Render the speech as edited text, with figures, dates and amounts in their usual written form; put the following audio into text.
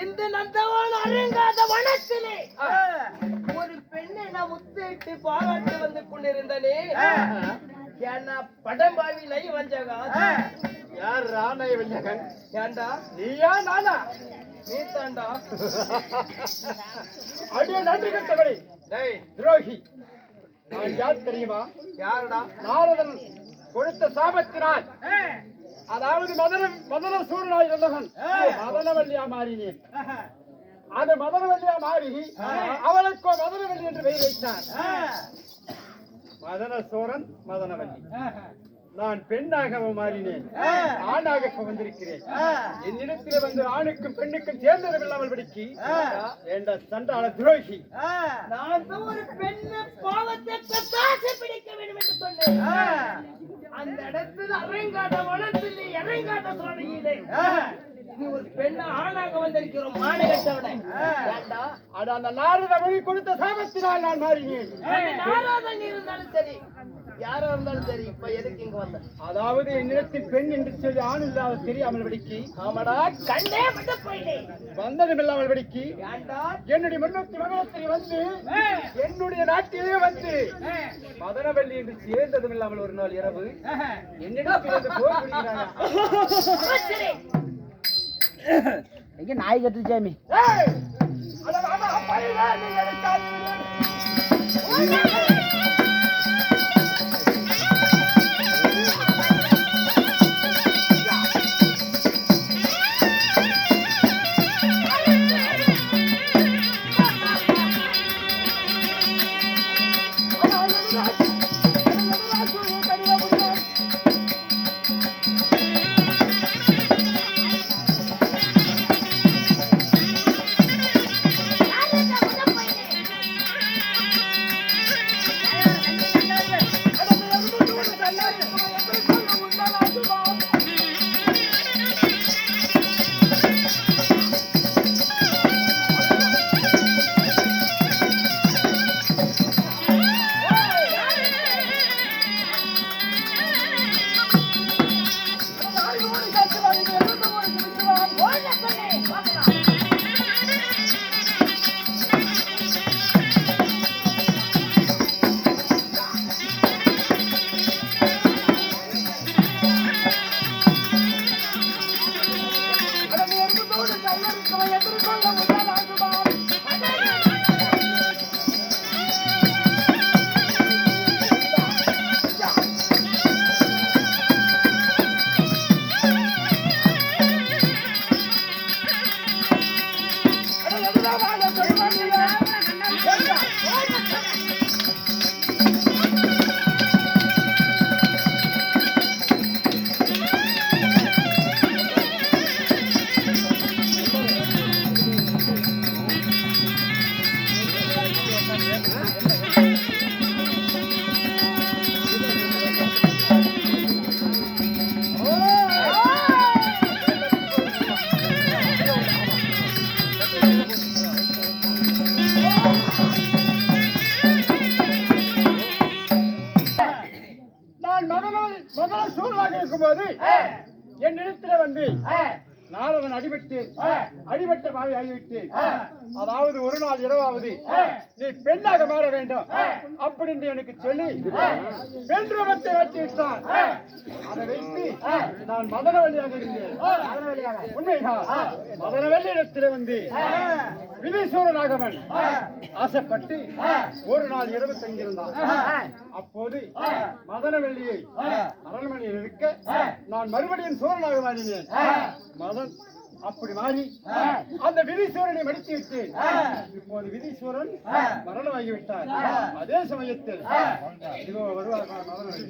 இந்த நந்தவன் அருங்காத வனத்திலே ஒரு பெண்ணை நான் முத்திட்டு பாராட்டு வந்து கொண்டிருந்தனே. ஏன்னா படம்பாவி நை வஞ்சகா. யார் நை வஞ்சகன்? ஏண்டா நீயா நானா? நீ தாண்டா. அடிய நன்றி கட்டவரை துரோகி. நான் யார் தெரியுமா? யாருடா? நாரதன் கொடுத்த சாபத்தினால், அதாவது மதன சூரனாய் இருந்தவன் மதனவல்லியா மாறினேன். அது மதனவல்லியா மாறி அவளுக்கோ மதனவல்லி என்று பெயர் வைத்தான். மதன சூரன் மதனவல்லி. நான் பெண்ணாக மாறினேன், ஆணாக வந்திருக்கிறேன். என்னிடத்தில் வந்து ஆணுக்கும் பெண்ணுக்கும் சேர்ந்தது இல்லாமல் படிக்கி என்ற சண்டாள துரோகி. நான் ஒரு பெண்ணை பாவத்தை பிடிக்க வேண்டும் என்று சொன்னேன். அந்த இடத்துல அரைங்காட்ட வளர்த்தில் இறங்காட்ட சோழகியிலே நீ ஒரு பெண்ண ஆணாக வந்திருக்கிறோம். மானகட்டவனை அந்த நாரத மொழி கொடுத்த சாபத்தினால் நான் மாறினேன். நாரதன் இருந்தாலும் சரி, யாரா இருந்தாலும் சரி, இப்ப எதுக்கு இங்க வந்த? அதாவது என்னிடத்தில் பெண் என்று சொல்லி ஆண் இல்லாத தெரியாமல் படிக்கி. ஆமாடா, கண்டே மட்டும் போயிட்டேன். வந்ததும் இல்லாமல் படிக்கி என்னுடைய முன்னூத்தி மகனத்தில் வந்து என்னுடைய நாட்டிலே வந்து மதனவல்லி என்று சேர்ந்ததும் இல்லாமல் ஒரு நாள் இரவு என்னிடத்தில் வந்து போர் புரிகிறாயா? எங்க நாய் கட்டு சாமி. என்னிடத்துல வந்து நாரதன் அடிபட்ட பாவி ஆகிவிட்டு, அதாவது ஒரு நாள் இரவாவது நீ பெண்ணாக மாற வேண்டும் அப்படின்னு எனக்கு சொல்லி பெண் ரூபத்தை வச்சு விட்டான். அதை வைத்து நான் மதனவல்லியாக இருந்தேன். உண்மைதான். மதனவல்லி இடத்துல வந்து விதிசூரனாகவன் ஆசைப்பட்டு ஒரு நாள் இரவு தங்கியிருந்தான். அப்போது மதனவல்லியை அரண்மனையில் இருக்க நான் மறுபடியும் சூரனாக மாறினேன். மதன் அப்படி மாறி அந்த விதிசூரனை மடித்து விட்டு இப்போது விதிசூரன் மரணமாகிவிட்டார். அதே சமயத்தில் வருவார் மதனவல்லி.